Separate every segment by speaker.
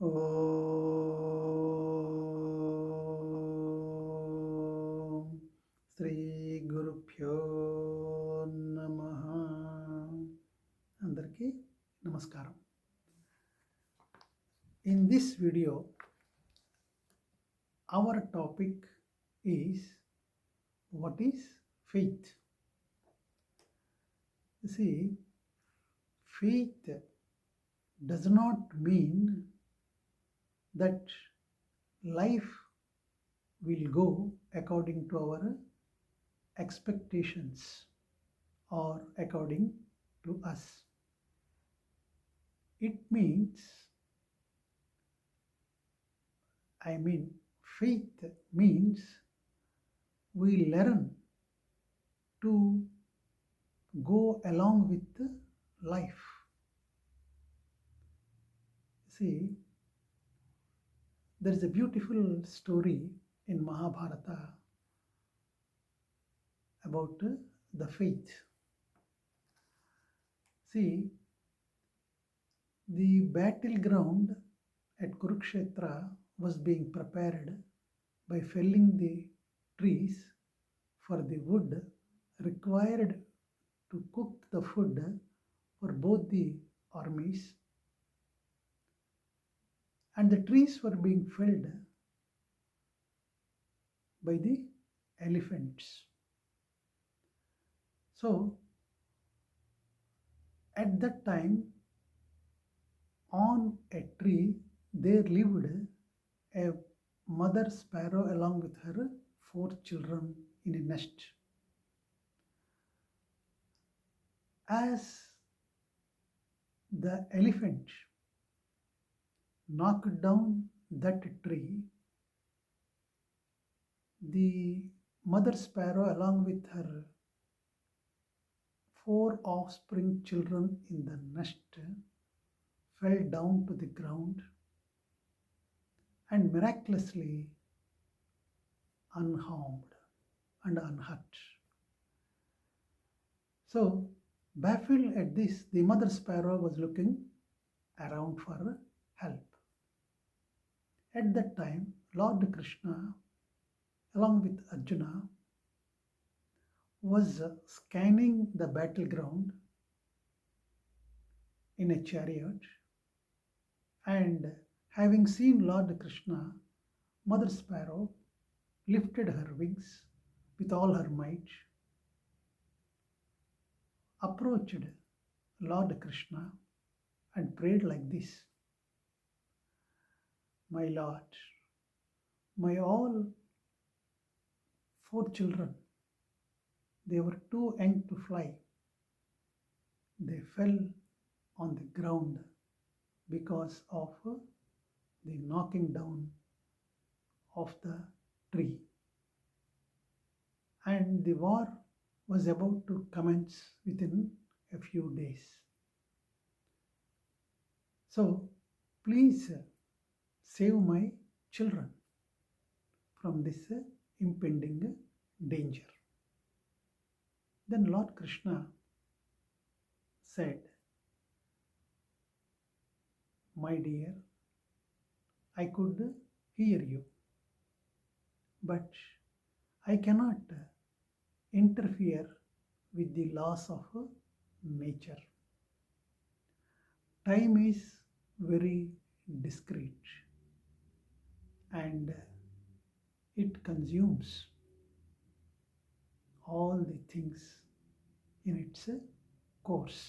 Speaker 1: ఓం శ్రీ గురుభ్యో నమః. అందరికీ నమస్కారం. In this video, our topic is what is faith. You see, faith does not mean that life will go according to our expectations or according to us. It means, faith means we learn to go along with life. See, there is a beautiful story in Mahabharata about the faith. See, the battleground at Kurukshetra was being prepared by felling the trees for the wood required to cook the food for both the armies, and the trees were being felled by the elephants. So at that time, on a tree there lived a mother sparrow along with her 4 children in a nest. As the elephant knocked down that tree, the mother sparrow along with her 4 offspring children in the nest fell down to the ground and miraculously unharmed and unhurt. So, baffled at this, the mother sparrow was looking around for help. At that time, Lord Krishna, along with Arjuna, was scanning the battleground in a chariot, and having seen Lord Krishna, Mother Sparrow lifted her wings with all her might, approached Lord Krishna and prayed like this: My Lord, my all 4 children, they were too young to fly. They fell on the ground because of the knocking down of the tree, and the war was about to commence within a few days. So please save my children from this impending danger. Then Lord Krishna said, My dear, I could hear you, but I cannot interfere with the laws of nature. Time is very discreet and it consumes all the things in its course.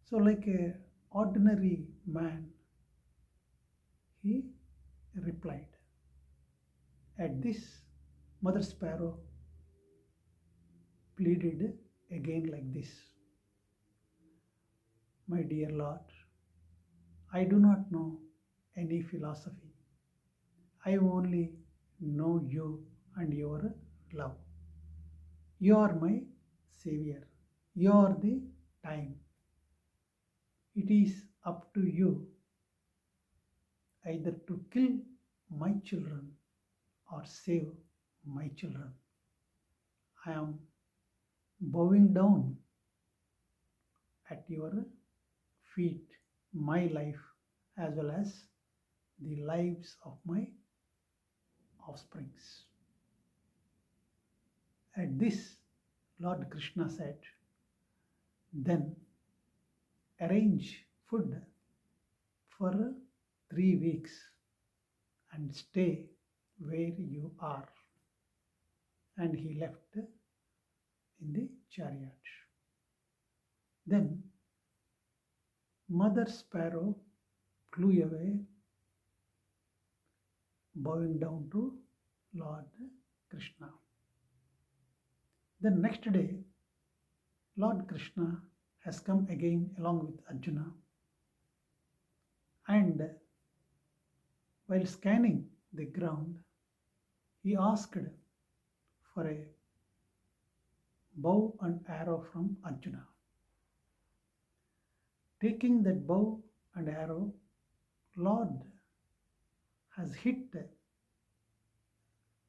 Speaker 1: So, like a ordinary man, he replied. At this, Mother Sparrow pleaded again like this: My dear Lord, I do not know any philosophy. I only know you and your love. You are my savior. You are the time. It is up to you either to kill my children or save my children. I am bowing down at your feet. My life as well as the lives of my offsprings. At this, Lord Krishna said, then arrange food for 3 weeks and stay where you are. And he left in the chariot. Then Mother Sparrow flew away, bowing down to Lord Krishna. The next day, Lord Krishna has come again along with Arjuna, and while scanning the ground, he asked for a bow and arrow from Arjuna. Taking that bow and arrow, Lord has hit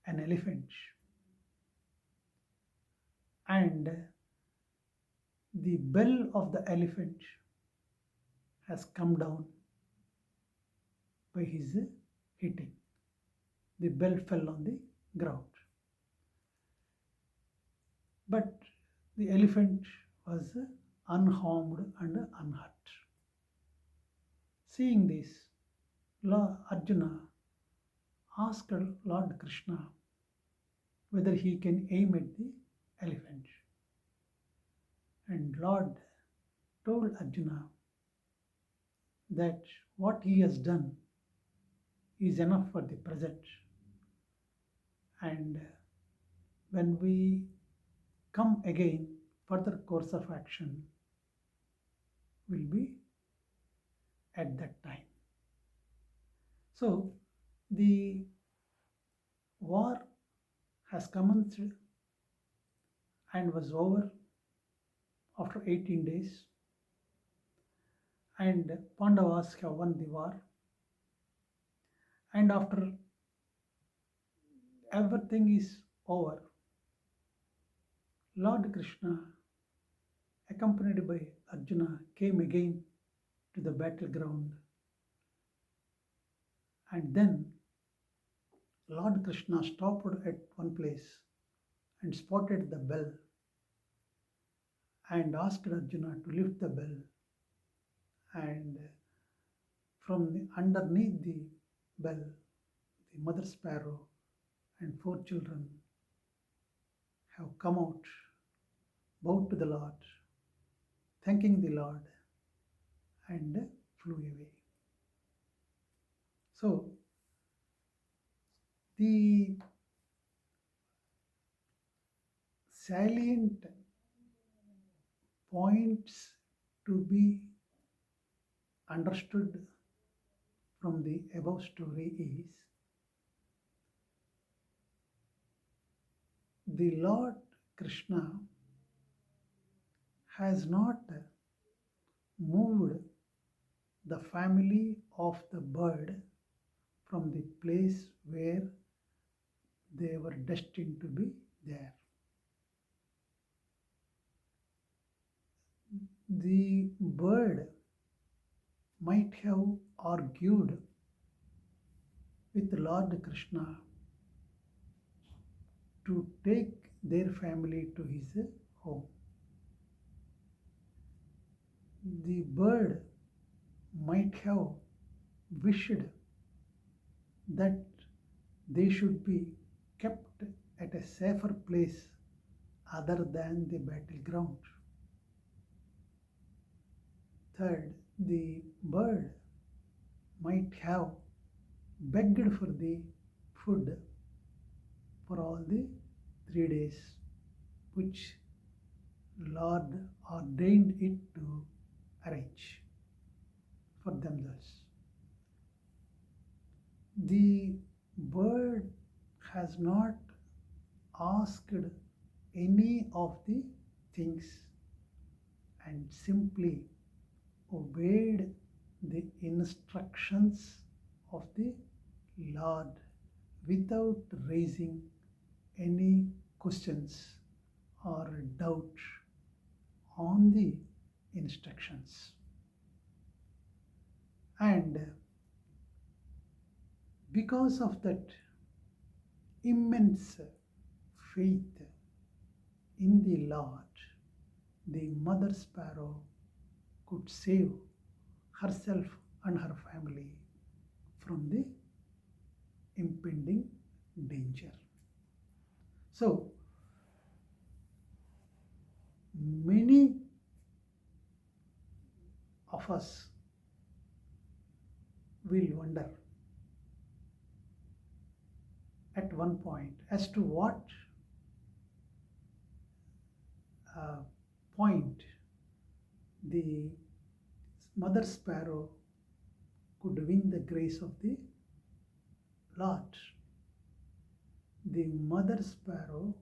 Speaker 1: an elephant, and the bell of the elephant has come down by his hitting. The bell fell on the ground. But the elephant was unharmed and unhurt. Seeing this, Arjuna asked Lord Krishna whether he can aim at the elephant. And Lord told Arjuna that what he has done is enough for the present. And when we come again, further course of action will be at that time. So the war has commenced and was over after 18 days, and Pandavas have won the war. And after everything is over, Lord Krishna, accompanied by Arjuna, came again to the battleground. And then Lord Krishna stopped at one place and spotted the bell and asked Arjuna to lift the bell. And from underneath the bell, the mother sparrow and 4 children have come out, bowed to the Lord, thanking the Lord, and flew away. So the salient points to be understood from the above story is the Lord Krishna has not moved the family of the bird from the place where they were destined to be there. The bird might have argued with Lord Krishna to take their family to his home. The bird might have wished that they should be kept at a safer place other than the battleground. Third, the bird might have begged for the food for all the 3 days which Lord ordained it to arrange for themselves. The bird has not asked any of the things and simply obeyed the instructions of the Lord without raising any questions or doubt on the instructions. And Because of that immense faith in the Lord, the mother sparrow could save herself and her family from the impending danger. So, many of us will wonder at one point as to what uh, point the mother sparrow could win the grace of the Lord. The mother sparrow,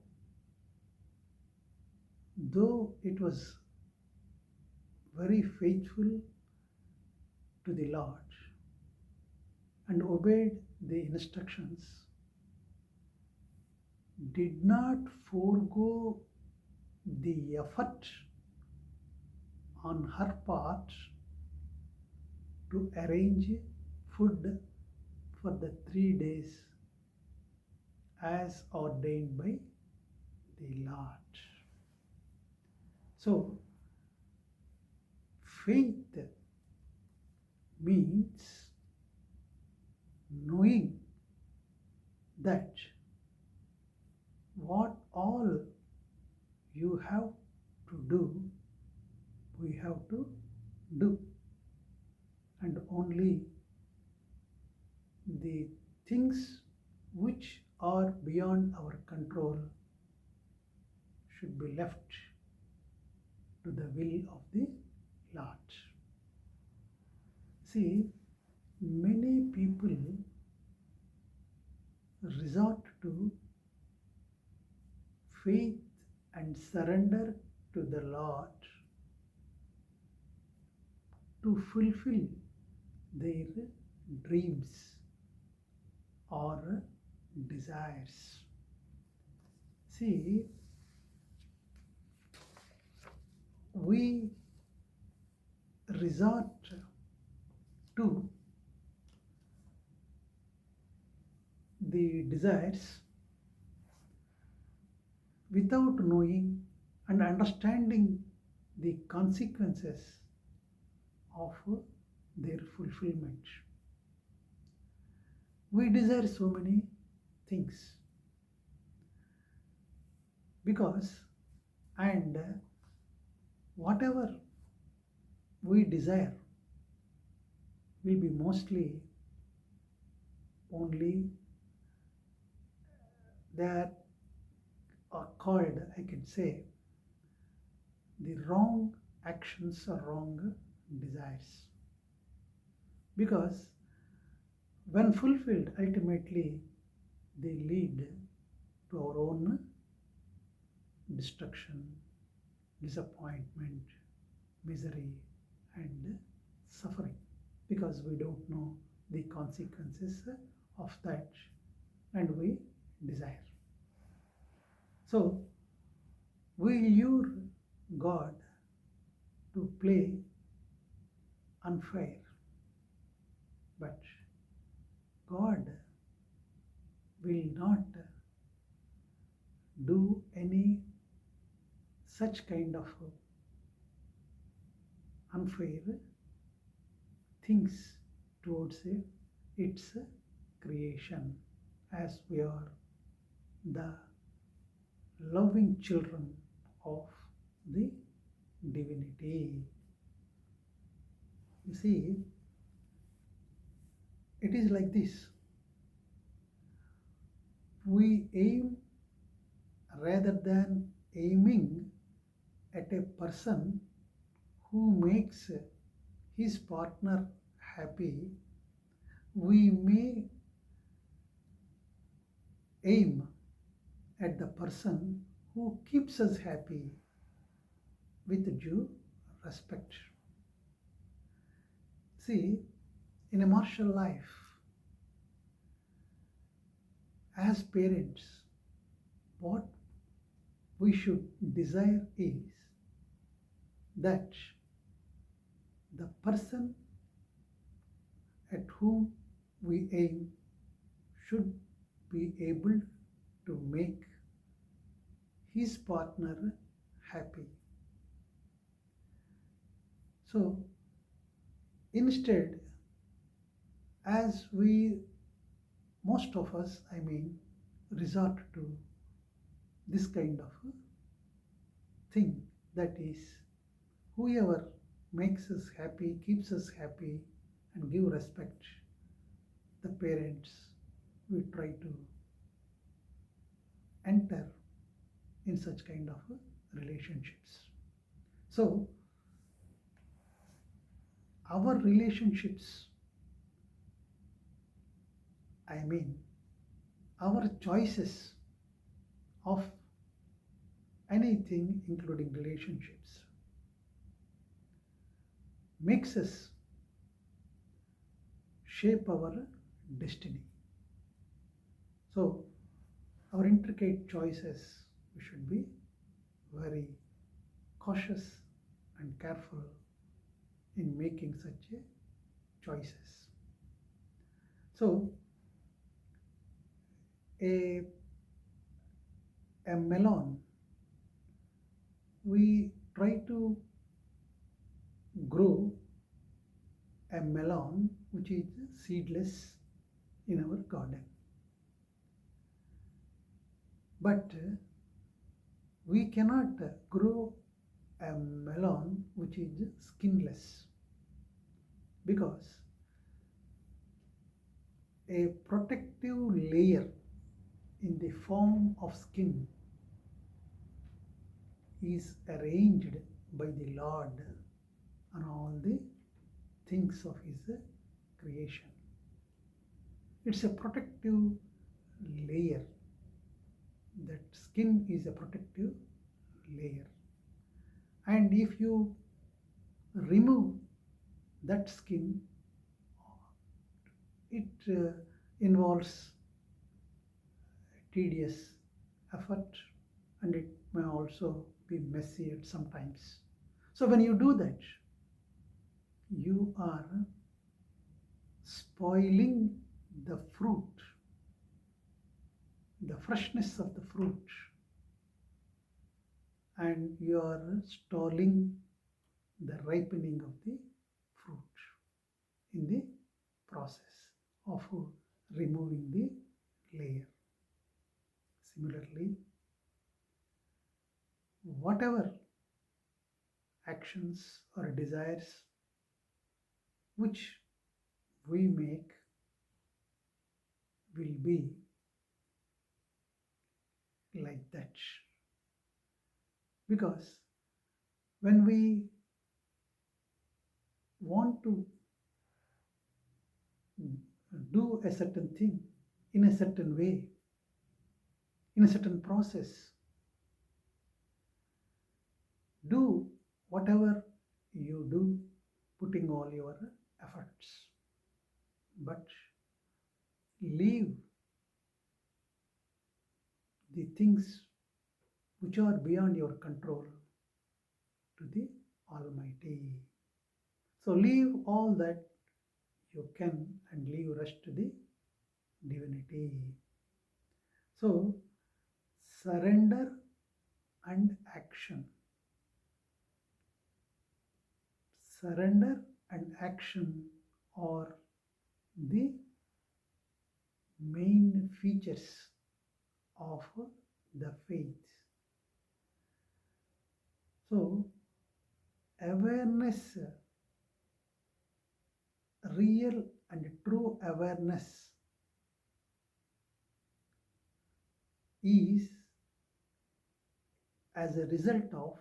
Speaker 1: though it was very faithful to the Lord and obeyed the instructions, did not forego the effort on her part to arrange food for the 3 days as ordained by the Lord. So, faith means knowing that what all you have to do, we have to do, and only the things which are beyond our control should be left to the will of the Lord. See, many people resort to faith and surrender to the Lord to fulfill their dreams or desires. See, we resort to the desires without knowing and understanding the consequences of their fulfillment. We desire so many things because, and whatever we desire will be mostly only that are called, I can say, the wrong actions or wrong desires. Because when fulfilled, ultimately they lead to our own destruction, disappointment, misery, and suffering, because we don't know the consequences of that and we desire. So, we lure God to play unfair, but God will not do any such kind of unfair things towards its creation, as we are the loving children of the divinity. You see, it is like this. We aim rather than aiming at a person who makes his partner happy, we may aim at the person who keeps us happy with due respect. See, in a martial life, as parents, what we should desire is that the person at whom we aim should be able to make his partner happy. So instead, as we, most of us, resort to this kind of thing, that is, whoever makes us happy, keeps us happy, and give respect, the parents, we try to enter in such kind of relationships. So our relationships, I mean, our choices of anything, including relationships, makes us shape our destiny. So, our intricate choices, we should be very cautious and careful in making such choices. So, a, a melon, we try to grow a melon which is seedless in our garden. But we cannot grow a melon which is skinless, because a protective layer in the form of skin is arranged by the Lord on all the things of His creation. It's a protective layer. That skin is a protective layer. And if you remove that skin, it involves tedious effort, and it may also be messy at sometimes. So when you do that, you are spoiling the fruit, the freshness of the fruit, and you are stalling the ripening of the fruit in the process of removing the layer. Similarly, whatever actions or desires which we make will be like that. Because when we want to do a certain thing in a certain way, in a certain process, do whatever you do, putting all your efforts, but leave the things which are beyond your control to the Almighty. So leave all that you can and leave rest to the divinity. So surrender and action. Surrender and action are the main features of the faith. So awareness, real and true awareness, is as a result of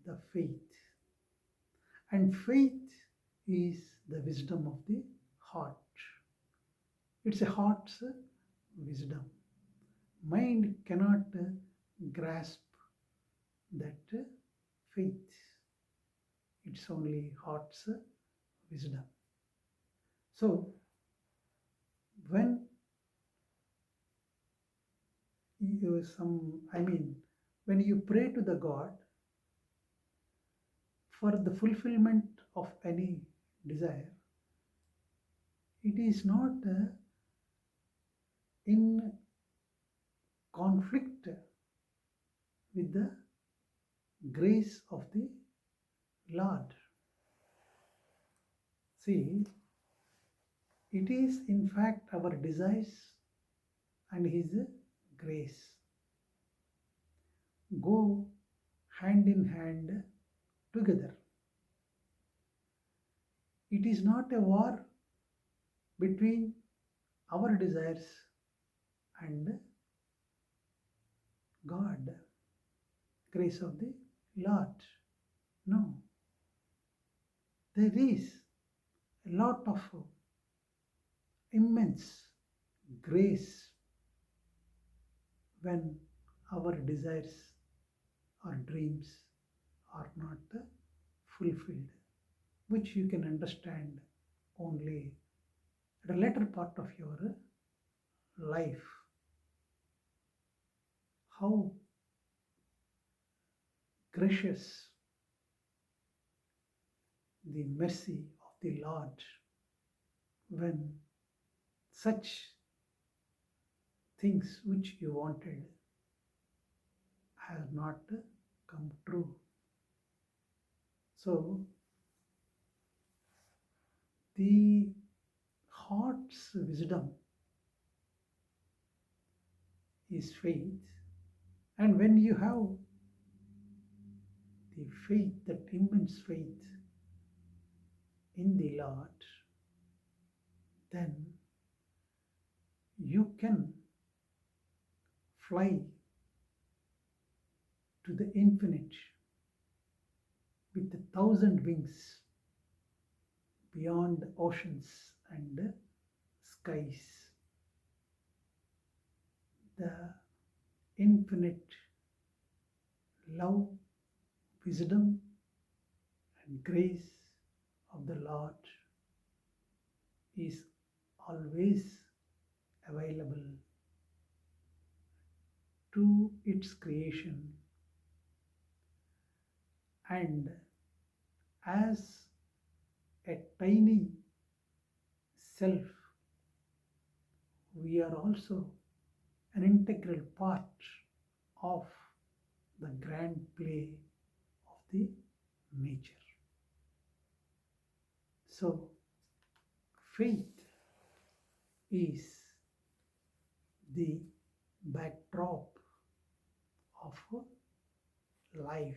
Speaker 1: the faith. And faith is the wisdom of the heart. It's a heart's wisdom. Mind cannot grasp that faith. It's only heart's wisdom. So, when when you pray to the God for the fulfillment of any desire, it is not in conflict with the grace of the Lord. See, it is in fact our desires and His grace go hand in hand together. It is not a war between our desires and God, grace of the Lord. No, there is a lot of immense grace when our desires or dreams are not fulfilled, which you can understand only at a later part of your life. How gracious the mercy of the Lord when such things which you wanted have not come true. So, the heart's wisdom is faith, and when you have the faith, that immense faith in the Lord, then you can fly to the infinite with 1,000 wings beyond oceans and skies. The infinite love, wisdom, and grace of the Lord is always available to its creation, and as a tiny self, we are also an integral part of the grand play of the nature. So, faith is the backdrop of life.